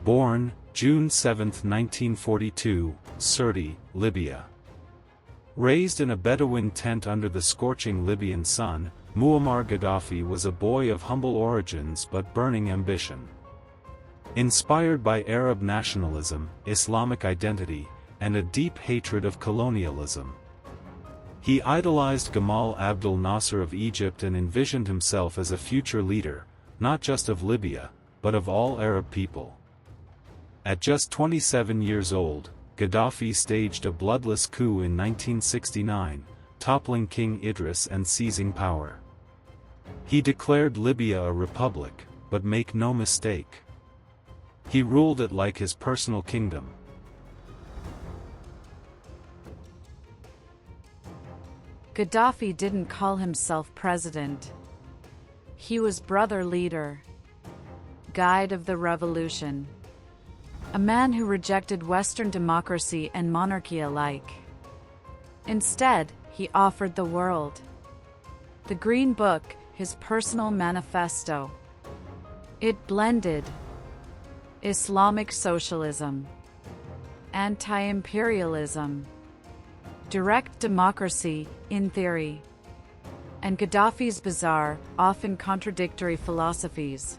Born, June 7, 1942, Sirte, Libya. Raised in a Bedouin tent under the scorching Libyan sun, Muammar Gaddafi was a boy of humble origins but burning ambition. Inspired by Arab nationalism, Islamic identity, and a deep hatred of colonialism, he idolized Gamal Abdel Nasser of Egypt and envisioned himself as a future leader, not just of Libya, but of all Arab people. At just 27 years old, Gaddafi staged a bloodless coup in 1969, toppling King Idris and seizing power. He declared Libya a republic, but make no mistake, he ruled it like his personal kingdom. Gaddafi didn't call himself president. He was brother leader, guide of the revolution, a man who rejected Western democracy and monarchy alike. Instead, he offered the world the Green Book, his personal manifesto. It blended Islamic socialism, anti-imperialism, direct democracy, in theory, and Gaddafi's bizarre, often contradictory philosophies.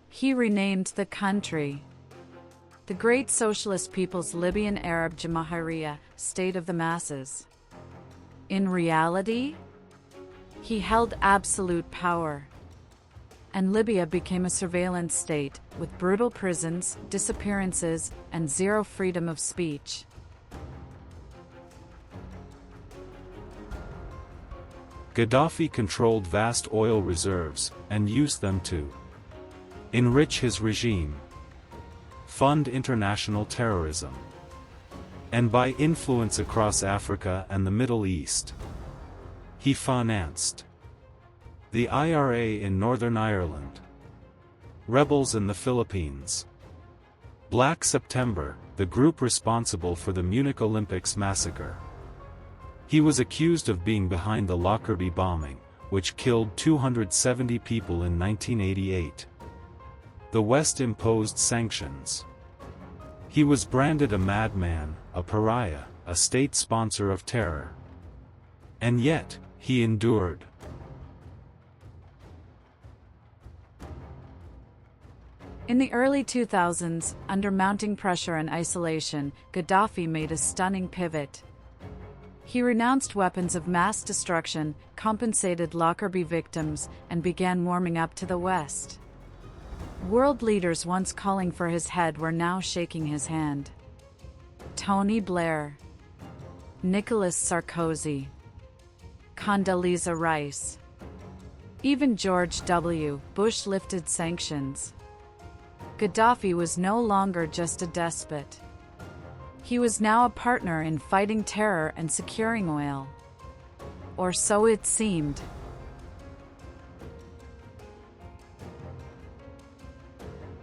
He renamed the country the Great Socialist People's Libyan Arab Jamahiriya, State of the Masses. In reality, he held absolute power, and Libya became a surveillance state, with brutal prisons, disappearances, and zero freedom of speech. Gaddafi controlled vast oil reserves, and used them to enrich his regime, fund international terrorism, and buy influence across Africa and the Middle East. He financed the IRA in Northern Ireland, rebels in the Philippines, Black September, the group responsible for the Munich Olympics massacre. He was accused of being behind the Lockerbie bombing, which killed 270 people in 1988. The West imposed sanctions. He was branded a madman, a pariah, a state sponsor of terror. And yet, he endured. In the early 2000s, under mounting pressure and isolation, Gaddafi made a stunning pivot. He renounced weapons of mass destruction, compensated Lockerbie victims, and began warming up to the West. World leaders once calling for his head were now shaking his hand. Tony Blair, Nicolas Sarkozy, Condoleezza Rice. Even George W. Bush lifted sanctions. Gaddafi was no longer just a despot. He was now a partner in fighting terror and securing oil. Or so it seemed.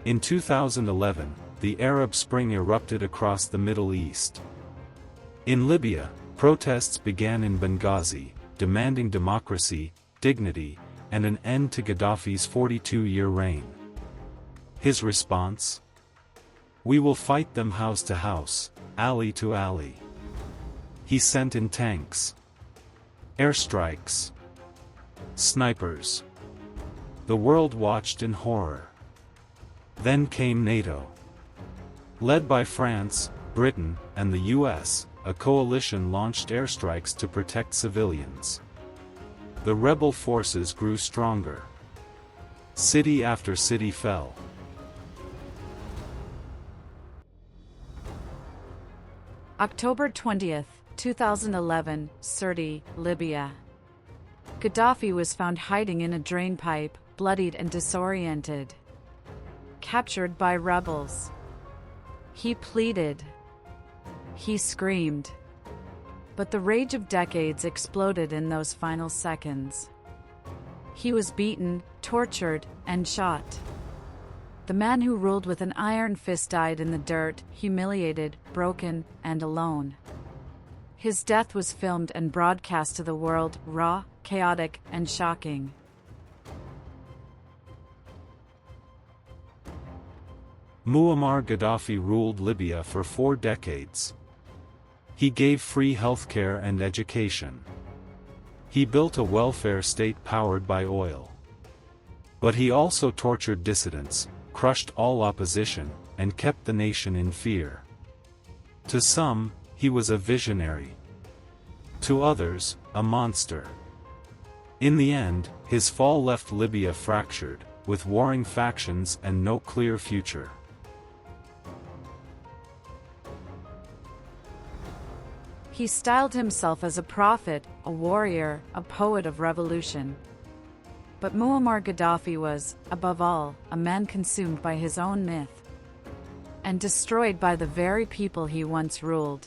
In 2011, the Arab Spring erupted across the Middle East. In Libya, protests began in Benghazi, demanding democracy, dignity, and an end to Gaddafi's 42-year reign. His response? We will fight them house to house, alley to alley. He sent in tanks, airstrikes, snipers. The world watched in horror. Then came NATO. Led by France, Britain, and the US, a coalition launched airstrikes to protect civilians. The rebel forces grew stronger. City after city fell. October 20, 2011, Sirte, Libya. Gaddafi was found hiding in a drainpipe, bloodied and disoriented. Captured by rebels. He pleaded. He screamed. But the rage of decades exploded in those final seconds. He was beaten, tortured, and shot. The man who ruled with an iron fist died in the dirt, humiliated, broken, and alone. His death was filmed and broadcast to the world, raw, chaotic, and shocking. Muammar Gaddafi ruled Libya for 4 decades. He gave free healthcare and education. He built a welfare state powered by oil. But he also tortured dissidents, crushed all opposition, and kept the nation in fear. To some, he was a visionary. To others, a monster. In the end, his fall left Libya fractured, with warring factions and no clear future. He styled himself as a prophet, a warrior, a poet of revolution. But Muammar Gaddafi was, above all, a man consumed by his own myth, and destroyed by the very people he once ruled.